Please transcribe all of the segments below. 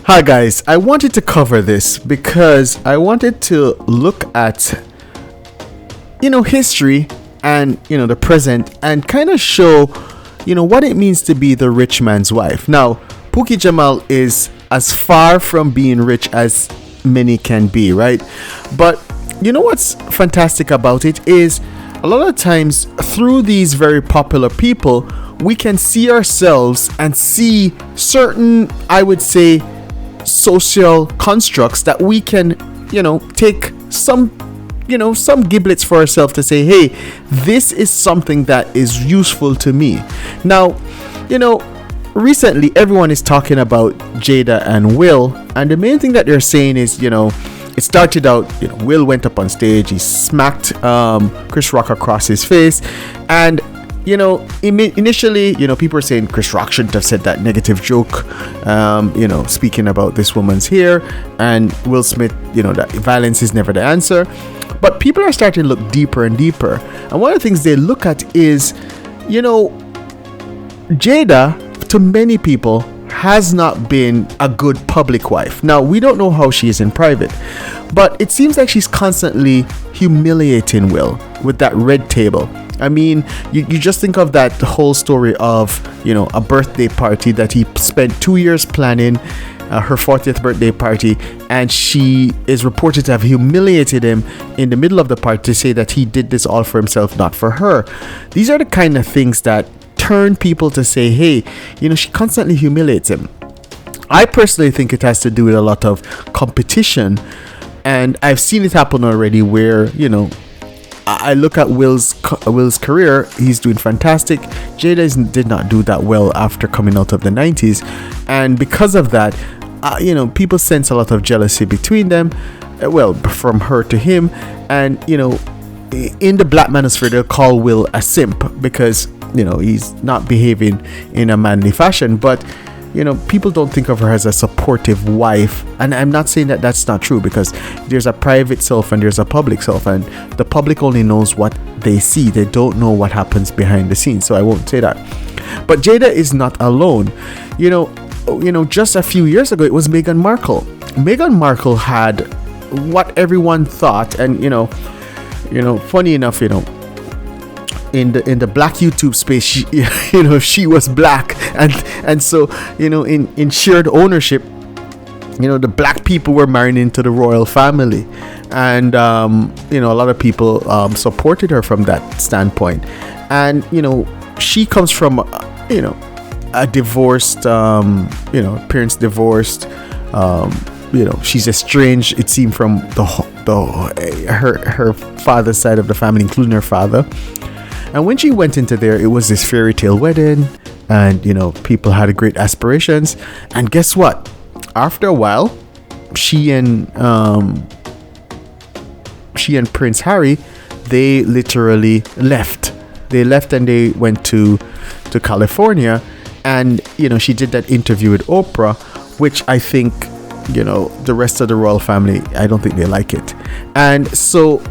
Hi guys, I wanted to cover this because I wanted to look at history and the present and kind of show what it means to be the rich man's wife. Now, Pookie Jamal is as far from being rich as many can be, right? But what's fantastic about it is a lot of times through these very popular people, we can see ourselves and see certain, I would say, social constructs that we can take some giblets for ourselves to say, hey, this is something that is useful to me. Now, recently everyone is talking about Jada and Will, and the main thing that they're saying is it started out, Will went up on stage, he smacked Chris Rock across his face, and initially, people were saying Chris Rock shouldn't have said that negative joke, speaking about this woman's hair, and Will Smith, that violence is never the answer. But people are starting to look deeper and deeper. And one of the things they look at is, Jada, to many people, has not been a good public wife. Now, we don't know how she is in private, but it seems like she's constantly humiliating Will with that red table. I mean, you just think of that whole story of, a birthday party that he spent 2 years planning, her 40th birthday party, and she is reported to have humiliated him in the middle of the party to say that he did this all for himself, not for her. These are the kind of things that turn people to say, hey, she constantly humiliates him. I personally think it has to do with a lot of competition, and I've seen it happen already where, I look at Will's career. He's doing fantastic. Jada did not do that well after coming out of the 90s, and because of that, people sense a lot of jealousy between them. Well, from her to him, and in the black manosphere, they'll call Will a simp because he's not behaving in a manly fashion, but people don't think of her as a supportive wife. And I'm not saying that that's not true, because there's a private self and there's a public self, and the public only knows what they see. They don't know what happens behind the scenes, so I won't say that. But Jada is not alone. Just a few years ago, it was Meghan Markle. Meghan Markle had what everyone thought, and funny enough, in the black YouTube space, she was black, and so in shared ownership, the black people were marrying into the royal family, and a lot of people supported her from that standpoint. And she comes from a divorced, parents divorced, she's estranged, it seemed, from her father's side of the family, including her father. And when she went into there, it was this fairy tale wedding, and people had great aspirations. And guess what? After a while, she and Prince Harry, they literally left. They left and they went to California, and she did that interview with Oprah, which I think the rest of the royal family, I don't think they like it. And so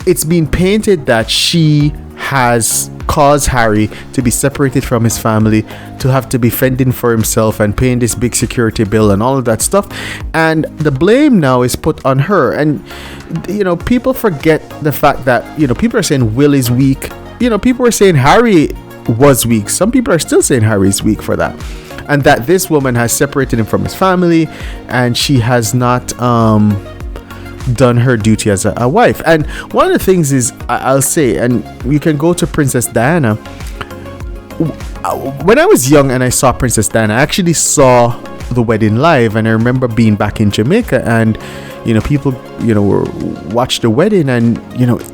it's been painted that she has caused Harry to be separated from his family, to have to be fending for himself and paying this big security bill and all of that stuff, and the blame now is put on her. And people forget the fact that people are saying Will is weak. People are saying Harry was weak. Some people are still saying Harry is weak for that, and that this woman has separated him from his family, and she has not done her duty as a wife. And one of the things is, I'll say, and you can go to Princess Diana. When I was young and I saw Princess Diana, I actually saw the wedding live, and I remember being back in Jamaica, and people watched the wedding, and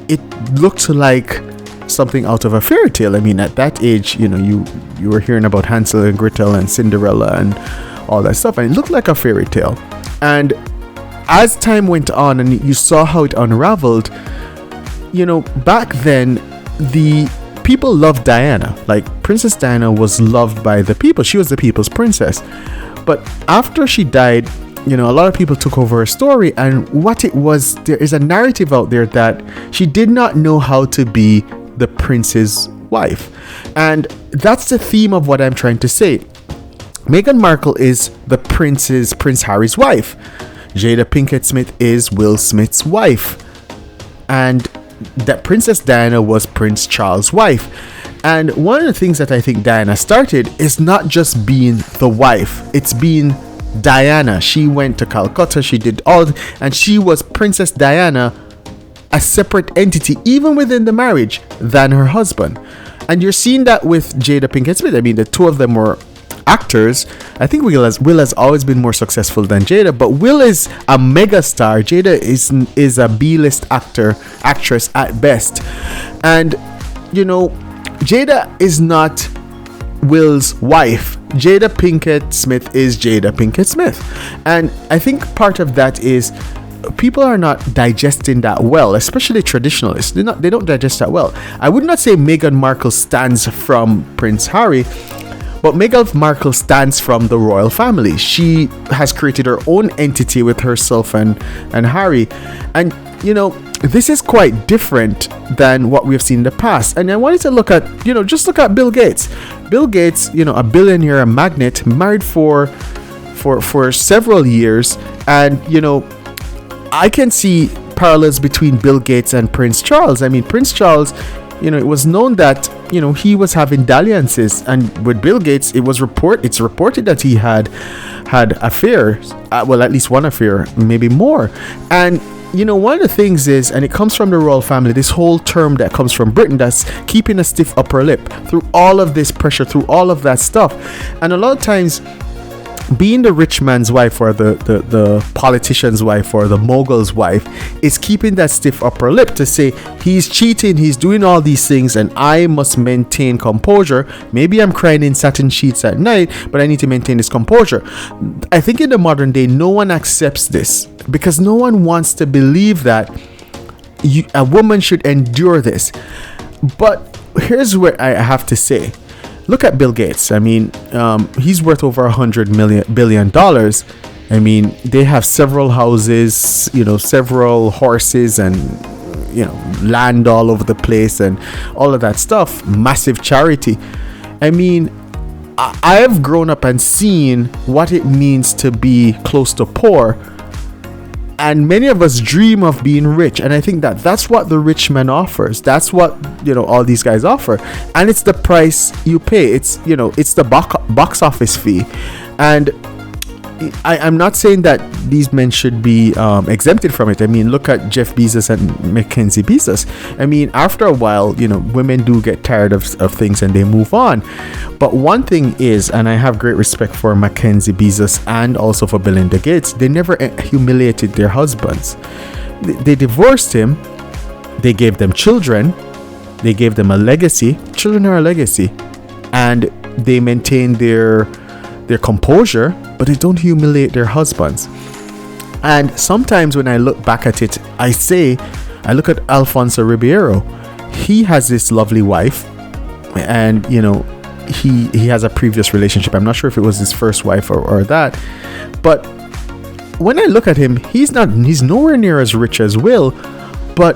it looked like something out of a fairy tale. I mean, at that age, you were hearing about Hansel and Gretel and Cinderella and all that stuff, and it looked like a fairy tale. And as time went on and you saw how it unraveled, back then the people loved Diana. Like, Princess Diana was loved by the people. She was the people's princess. But after she died, a lot of people took over her story, and what it was, there is a narrative out there that she did not know how to be the prince's wife. And that's the theme of what I'm trying to say. Meghan Markle is Prince Harry's wife. Jada Pinkett Smith is Will Smith's wife. And that Princess Diana was Prince Charles' wife. And one of the things that I think Diana started is not just being the wife, it's being Diana. She went to Calcutta, she did all, and she was Princess Diana, a separate entity, even within the marriage, than her husband. And you're seeing that with Jada Pinkett Smith. I mean, the two of them were actors. I think Will has always been more successful than Jada, but Will is a mega star. Jada is a B-list actress at best. And you know, Jada is not Will's wife. Jada Pinkett Smith is Jada Pinkett Smith. And I think part of that is people are not digesting that well, especially traditionalists. They don't digest that well. I would not say Meghan Markle stands from Prince Harry, but Meghan Markle stands from the royal family. She has created her own entity with herself and Harry. And, you know, this is quite different than what we've seen in the past. And I wanted to look at, just look at Bill Gates. Bill Gates, a billionaire, a magnate, married for several years. And, I can see parallels between Bill Gates and Prince Charles. I mean, Prince Charles, it was known that, he was having dalliances, and with Bill Gates, it's reported that he had affairs, at least one affair, maybe more. And, one of the things is, and it comes from the royal family, this whole term that comes from Britain, that's keeping a stiff upper lip through all of this pressure, through all of that stuff. And a lot of times, being the rich man's wife or the politician's wife or the mogul's wife is keeping that stiff upper lip to say he's cheating, he's doing all these things, and I must maintain composure. Maybe I'm crying in satin sheets at night, but I need to maintain this composure. I think in the modern day, no one accepts this because no one wants to believe that a woman should endure this. But here's what I have to say. Look at Bill Gates. I mean, he's worth over $100 billion. I mean, they have several houses, several horses, and land all over the place, and all of that stuff. Massive charity. I mean, I have grown up and seen what it means to be close to poor. And many of us dream of being rich, and I think that's what the rich man offers. That's what all these guys offer, and it's the price you pay. It's it's the box office fee, and I'm not saying that these men should be exempted from it. I mean, look at Jeff Bezos and Mackenzie Bezos. I mean, after a while, women do get tired of things and they move on. But one thing is, and I have great respect for Mackenzie Bezos and also for Belinda Gates, they never humiliated their husbands. They divorced him. They gave them children. They gave them a legacy. Children are a legacy. And they maintained their composure, but they don't humiliate their husbands. And sometimes when I look back at it, I look at Alfonso Ribeiro. He has this lovely wife, and he has a previous relationship. I'm not sure if it was his first wife or that, but when I look at him, he's nowhere near as rich as Will, but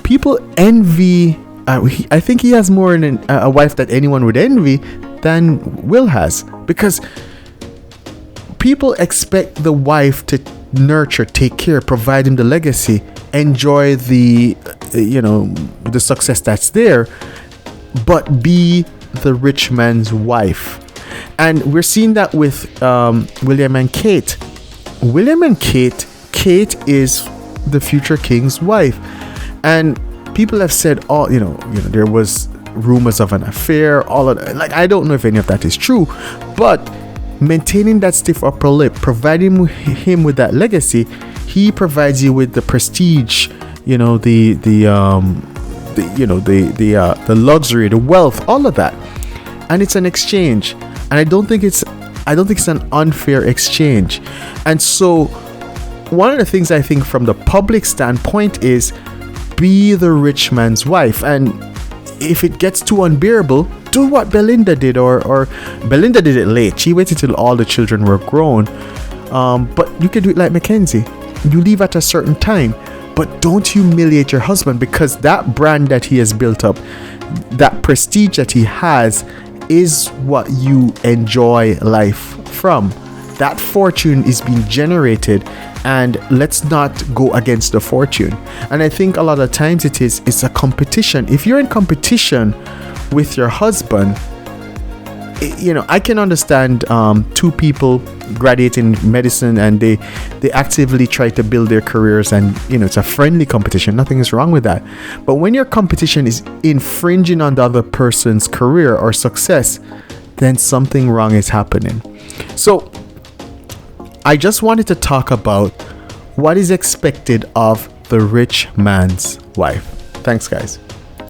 people envy. I think he has more than a wife that anyone would envy than Will has, because people expect the wife to nurture, take care, provide him the legacy, enjoy the success that's there, but be the rich man's wife. And we're seeing that with William and Kate. Kate is the future king's wife, and people have said, there was rumors of an affair, all of that. Like, I don't know if any of that is true, but maintaining that stiff upper lip, providing him with that legacy, he provides you with the prestige, the luxury, the wealth, all of that, and it's an exchange. And I don't think it's an unfair exchange. And so, one of the things I think from the public standpoint is be the rich man's wife, and if it gets too unbearable, do what Belinda did, or Belinda did it late. She waited till all the children were grown. But you can do it like Mackenzie. You leave at a certain time, but don't humiliate your husband, because that brand that he has built up, that prestige that he has, is what you enjoy life from. That fortune is being generated, and let's not go against the fortune. And I think a lot of times it's a competition. If you're in competition with your husband, I can understand two people graduating medicine and they actively try to build their careers, and it's a friendly competition. Nothing is wrong with that. But when your competition is infringing on the other person's career or success, then something wrong is happening. So I just wanted to talk about what is expected of the rich man's wife. Thanks, guys.